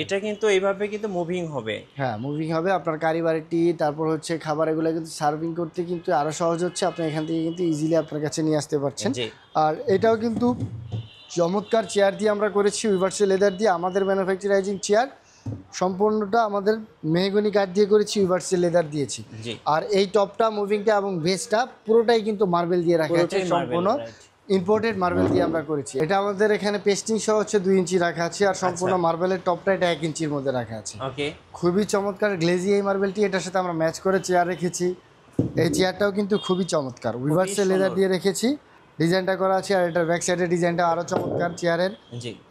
এটা কিন্তু এইভাবে কিন্তু মুভিং হবে। হ্যাঁ, মুভিং হবে। আপনার কারি বাড়িটি, তারপর হচ্ছে খাবার, এগুলো কিন্তু সার্ভিং করতে কিন্তু আরো সহজ হচ্ছে। আপনি এখান থেকে কিন্তু ইজিলি আপনার কাছে নিয়ে আসতে পারছেন। জি। আর এটাও কিন্তু চমৎকার চেয়ার দিয়ে আমরা করেছি, উইভার্সে লেদার দিয়ে। আমাদের ম্যানুফ্যাকচারাইজিং চেয়ার সম্পূর্ণটা আমাদের মেহগনি কাঠ দিয়ে করেছি, উইভার্সে লেদার দিয়েছি। আর এই টপটা, মুভিংটা এবং বেসটা পুরোটাই কিন্তু মার্বেল দিয়ে রাখা আছে, সম্পূর্ণ ইম্পোর্টেড মার্বেল দিয়ে আমরা করেছি। এটা আমাদের এখানে পেস্টিং সহ হচ্ছে 2 ইঞ্চি রাখা আছে, আর সম্পূর্ণ মার্বেলের টপটা এটা 1 ইঞ্চির মধ্যে রাখা আছে। খুবই চমৎকার গ্লেজি এই মার্বেলটি। এটার সাথে আমরা ম্যাচ করে চেয়ার রেখেছি। এই চেয়ারটাও কিন্তু খুবই চমৎকার, উইভার্সে লেদার দিয়ে রেখেছি, ডিজাইনটা করা আছে। আর এটার ব্যাক সাইডের ডিজাইনটা আরো চমৎকার চেয়ারের।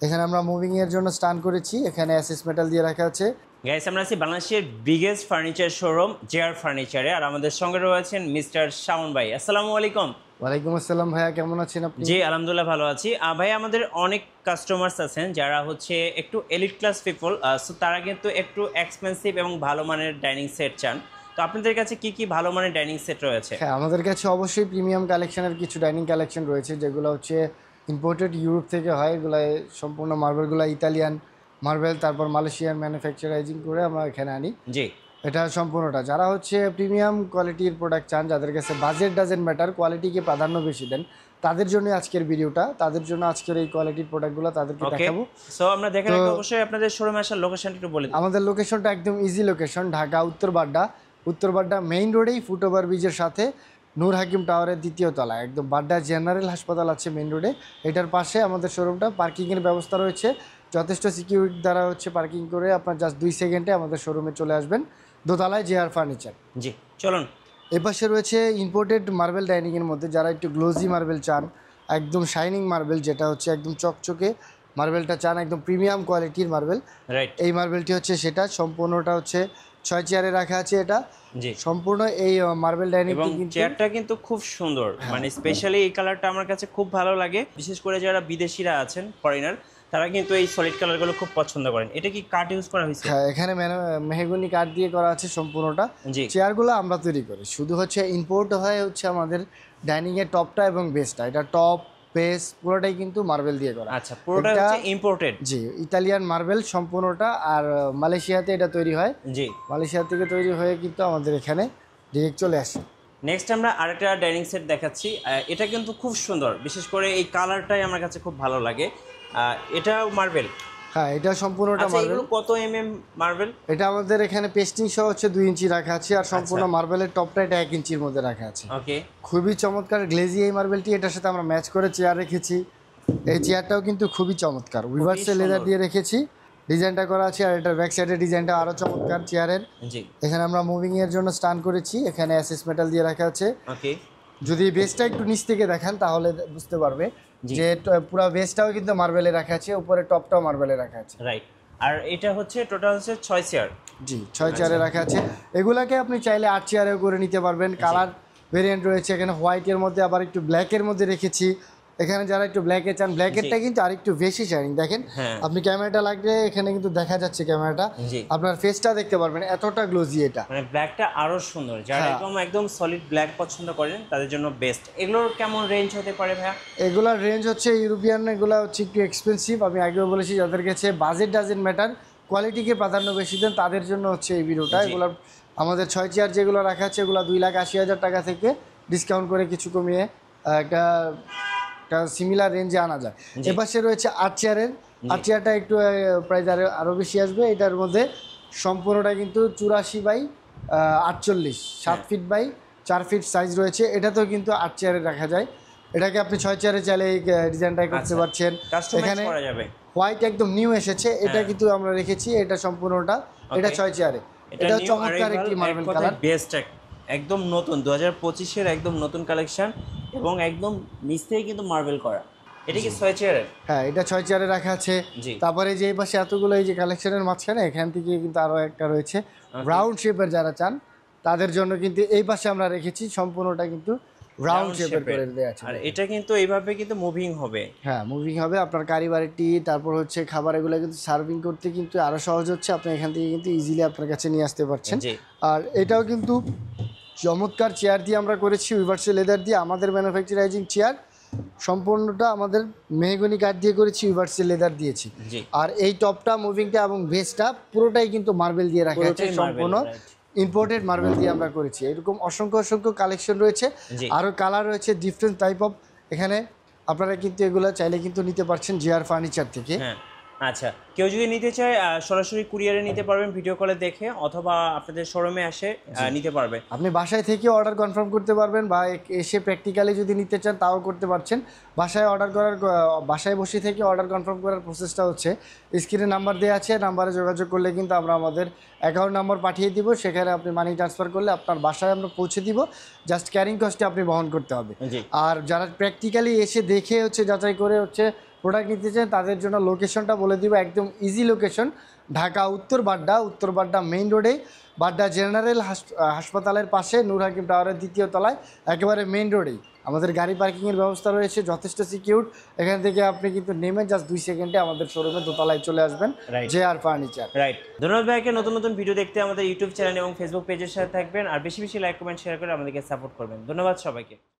এখানে আমরা মুভিং এর জন্য স্ট্যান্ড করেছি, এখানে এসএস মেটাল দিয়ে রাখা আছে। গাইস, আমরা আছি বাংলাদেশের বিগেস্ট ফার্নিচার শোরুম জেআর ফার্নিচারে, আর আমাদের সঙ্গে রয়েছেন মিস্টার শাওন ভাই। আসসালামু আলাইকুম। ওয়ালাইকুম আসসালাম ভাইয়া, কেমন আছেন আপনি? জি আলহামদুলিল্লাহ ভালো আছি। ভাই, আমাদের অনেক কাস্টমার্স আছেন যারা হচ্ছে একটু এলিট ক্লাস পিপল, সো তারা কিন্তু একটু এক্সপেন্সিভ এবং ভালো মানের ডাইনিং সেট চান। তো আপনাদের কাছে কি কি ভালো মানের ডাইনিং সেট রয়েছে? হ্যাঁ, আমাদের কাছে অবশ্যই প্রিমিয়াম কালেকশনের কিছু ডাইনিং কালেকশন রয়েছে, যেগুলো হচ্ছে ইম্পোর্টেড ইউরোপ থেকে হয়। এগুলো সম্পূর্ণ মার্বেলগুলো ইতালিয়ান মার্বেল, তারপর মালয়েশিয়ান ম্যানুফ্যাকচারাইজিং করে আমরা এখানে আনি। জি, এটা সম্পূর্ণটা যারা হচ্ছে প্রিমিয়াম কোয়ালিটির প্রোডাক্ট চান, যাদের কাছে বাজেট ডাজেন্ট ম্যাটার, কোয়ালিটিকে প্রাধান্য বেশি দেন, তাদের জন্য আজকের ভিডিওটা, তাদের জন্য আজকের এই কোয়ালিটির প্রোডাক্টগুলো তাদেরকে দেখাবো। সো আমরা দেখার আগে অবশ্যই আপনাদের শোরুমে আসার লোকেশনটা একটু বলে দিন। আমাদের লোকেশনটা একদম ইজি লোকেশন, ঢাকা উত্তর বাড্ডা মেইন রোডেই ফুটওভার ব্রিজের সাথে নূর হাকিম টাওয়ারের 2য় তলায়, একদম বাড্ডা জেনারেল হাসপাতাল আছে মেইন রোডে, এটার পাশে আমাদের শোরুমটা। পার্কিংয়ের ব্যবস্থা রয়েছে, যথেষ্ট সিকিউরিটি দ্বারা হচ্ছে পার্কিং করে আপনার জাস্ট 2 সেকেন্ডে আমাদের শোরুমে চলে আসবেন, দোতলায় জেআর ফার্নিচার। জি, চলুন। এপাশে রয়েছে ইম্পোর্টেড মার্বেল ডাইনিংয়ের মধ্যে, যারা একটু গ্লোজি মার্বেল চান, একদম শাইনিং মার্বেল, যেটা হচ্ছে একদম চকচকে মার্বেলটা চান, একদম প্রিমিয়াম কোয়ালিটির মার্বেল, এই মার্বেলটি হচ্ছে সেটা। সম্পূর্ণটা হচ্ছে 6 চেয়ারে রাখা আছে। এটা সম্পূর্ণ এই মার্বেল ডাইনিং চেয়ারটা কিন্তু খুব সুন্দর, মানে স্পেশালি এই কালারটা আমার কাছে খুব ভালো লাগে। বিশেষ করে যারা বিদেশিরা আছেন, ফরেনার, তারা কিন্তু এই সলিড কালারগুলো খুব পছন্দ করেন। এটা কি কাঠ ইউজ করা হয়েছে? হ্যাঁ, এখানে মেহগনি কাঠ দিয়ে করা আছে সম্পূর্ণটা। চেয়ারগুলো আমরা তৈরি করি, শুধু হচ্ছে ইম্পোর্ট হয় হচ্ছে আমাদের ডাইনিং এর টপটা এবং বেসটা। এটা টপ বেস পুরোটাই কিন্তু মার্বেল দিয়ে করা। আচ্ছা, পুরোটা হচ্ছে ইম্পোর্টেড। জি, ইতালিয়ান মার্বেল সম্পূর্ণটা। আর মালয়েশিয়াতে এটা তৈরি হয়। জি, মালয়েশিয়া থেকে তৈরি হয়ে কিন্তু আমাদের এখানে ডিরেক্ট চলে আসে। নেক্সট আমরা আরেকটা ডাইনিং সেট দেখাচ্ছি। এটা কিন্তু খুব সুন্দর, বিশেষ করে এই কালারটাই আমার কাছে খুব ভালো লাগে। এটা মার্বেল। হ্যাঁ, এটা সম্পূর্ণটা মার্বেল। কত এমএম মার্বেল? এটা আমাদের এখানে পেস্টিং সহ হচ্ছে 2 ইঞ্চি রাখা আছে, আর সম্পূর্ণ মার্বেলের টপটা এটা 1 ইঞ্চির মধ্যে রাখা আছে। ওকে, খুবই চমৎকার গ্লেজি এই মার্বেলটি। এটার সাথে আমরা ম্যাচ করে চেয়ার রেখেছি। এই চেয়ারটাও কিন্তু খুবই চমৎকার, উইভার্সে লেদার দিয়ে রেখেছি, ডিজাইনটা করা আছে। আর এটার ব্যাক সাইডের ডিজাইনটা আরো চমৎকার চেয়ারের। এখানে আমরা মুভিং এর জন্য স্ট্যান্ড করেছি, এখানে এসএস মেটাল দিয়ে রাখা আছে। ওকে, যদি বেসটা একটু নিচ থেকে দেখান তাহলে বুঝতে পারবে যে পুরো বেসটাও কিন্তু মার্বেলে রাখা আছে, উপরে টপটাও মার্বেলে রাখা আছে। রাইট। আর এটা হচ্ছে টোটাল হচ্ছে 6 চেয়ার। জি, 6 চেয়ারে রাখা আছে। এগুলাকে আপনি চাইলে 8 চেয়ারেও করে নিতে পারবেন। কালার ভেরিয়েন্ট রয়েছে এখানে, হোয়াইটের মধ্যে আবার একটু ব্ল্যাকের মধ্যে রেখেছি। এখানে যারা একটু ব্ল্যাকে চান, ব্ল্যাকেরটা কিন্তু আরেকটু বেশি শাইনিং। দেখেন, আপনি ক্যামেরাটা লাগলে এখানে কিন্তু দেখা যাচ্ছে, ক্যামেরাটা আপনার ফেসটা দেখতে পারবেন, এতটা গ্লোজি এটা। মানে ব্ল্যাকটা আরো সুন্দর। যারা একদম সলিড ব্ল্যাক পছন্দ করেন তাদের জন্য বেস্ট। এগুলোর কেমন রেঞ্জ হতে পারে ভাইয়া? এগুলার রেঞ্জ হচ্ছে ইউরোপিয়ান, এগুলা হচ্ছে একটু এক্সপেন্সিভ। আমি আগেও বলেছি, যাদের কাছে বাজেট ডাজেন্ট ম্যাটার, কোয়ালিটিকে প্রাধান্য বেশি দেন, তাদের জন্য হচ্ছে এই ভিডিওটা। এগুলোর আমাদের 6 চেয়ার যেগুলো রাখা আছে, এগুলো 2,80,000 টাকা থেকে ডিসকাউন্ট করে কিছু কমিয়ে একটা সিমিলার রেঞ্জে আনা যায়। এপাশে রয়েছে 8 চেয়ারের। 8 চেয়ারটা একটু প্রাইস আরও বেশি আসবে। এটার মধ্যে সম্পূর্ণটা কিন্তু 84 by 48, 7 feet by 4 feet size রয়েছে। এটাতেও কিন্তু 8 চেয়ারে রাখা যায়। এটাকে আপনি 6 চেয়ারে চাইলে এই ডিজাইনটাই করতে পারছেন। এখানে হোয়াইট একদম নিউ এসেছে, এটা কিন্তু আমরা রেখেছি। এটা সম্পূর্ণটা, এটা 6 চেয়ারে। এটা চমৎকার একটি মার্বেল কালার, বেস্ট, একদম নতুন 2025-এর একদম নতুন কালেকশন, এবং একদম নিচ থেকে কিন্তু মার্বেল করা। এটা কি 6 চেয়ারের? হ্যাঁ, এটা 6 চেয়ারে রাখা আছে। তারপরে যে এই পাশে এতগুলো এই যে কালেকশনের মাঝখানে এখান থেকে কিন্তু আরো একটা রয়েছে রাউন্ড শেপের, যারা চান তাদের জন্য কিন্তু এই পাশে আমরা রেখেছি। সম্পূর্ণটা কিন্তু রাউন্ড শেপের করে দেয়া আছে। আর এটা কিন্তু এইভাবে কিন্তু মুভিং হবে। হ্যাঁ, মুভিং হবে। আপনার কারি বাড়িটি, তারপর হচ্ছে খাবার, এগুলো কিন্তু সার্ভিং করতে কিন্তু আরো সহজ হচ্ছে। আপনি এখান থেকে কিন্তু ইজিলি আপনার কাছে নিয়ে আসতে পারছেন। আর এটাও কিন্তু চমৎকার চেয়ার দিয়ে আমরা করেছি, উইভার্সে লেদার দিয়ে। আমাদের ম্যানুফ্যাকচারাইজিং চেয়ার সম্পূর্ণটা আমাদের মেহগনি কাঠ দিয়ে করেছি, ইউনিভার্সাল লেদার দিয়েছি। জি। আর এই টপটা, মুভিংটা এবং বেসটা পুরোটাই কিন্তু মার্বেল দিয়ে রাখা আছে, পুরোটাই marble, সম্পূর্ণ right. ইম্পোর্টেড মার্বেল দিয়ে আমরা করেছি। এরকম অসংখ্য অসংখ্য কালেকশন রয়েছে, জি। আরও কালার রয়েছে, ডিফারেন্ট টাইপ অফ। এখানে আপনারা কিন্তু এগুলো চাইলে কিন্তু নিতে পারছেন JR ফার্নিচার থেকে। হ্যাঁ, আচ্ছা, কেউ যদি নিতে চায় সরাসরি কুরিয়ারে নিতে পারবেন ভিডিও কলে দেখে, অথবা আপনাদের শোরুমে এসে নিতে পারবে। আপনি বাসায় থেকে অর্ডার কনফার্ম করতে পারবেন, বা এসে প্র্যাকটিক্যালি যদি নিতে চান তাও করতে পারছেন। বাসায় বসে থেকে অর্ডার কনফার্ম করার প্রসেসটা হচ্ছে, স্ক্রিনে নাম্বার দেওয়া আছে, নাম্বারে যোগাযোগ করলে কিন্তু আমরা আমাদের অ্যাকাউন্ট নাম্বার পাঠিয়ে দিব, সেখানে আপনি মানি ট্রান্সফার করলে আপনার বাসায় আমরা পৌঁছে দিব, জাস্ট ক্যারিং কস্টে আপনি বহন করতে হবে। জি। আর যারা প্র্যাকটিক্যালি এসে দেখে যাচাই করে প্রোডাক্ট নিতে চান, তাদের জন্য লোকেশনটা বলে দিব, একদম ইজি লোকেশন, ঢাকা উত্তর বাড্ডা মেইন রোডে, বাড্ডা জেনারেল হাসপাতালের পাশে, নূর হাকিম টাওয়ারের 2য় তলায়, একেবারে মেইন রোডেই। আমাদের গাড়ি পার্কিংয়ের ব্যবস্থা রয়েছে, যথেষ্ট সিকিউর। এখান থেকে আপনি কিন্তু নেমে জাস্ট 2 সেকেন্ডে আমাদের শোরুমে দোতলায় চলে আসবেন, Right. JR furniture. রাইট, ধন্যবাদ ভাইকে। নতুন নতুন ভিডিও দেখতে আমাদের ইউটিউব চ্যানেল এবং ফেসবুক পেজের সাথে থাকবেন, আর বেশি বেশি লাইক কমেন্ট শেয়ার করে আমাদেরকে সাপোর্ট করবেন। ধন্যবাদ সবাইকে।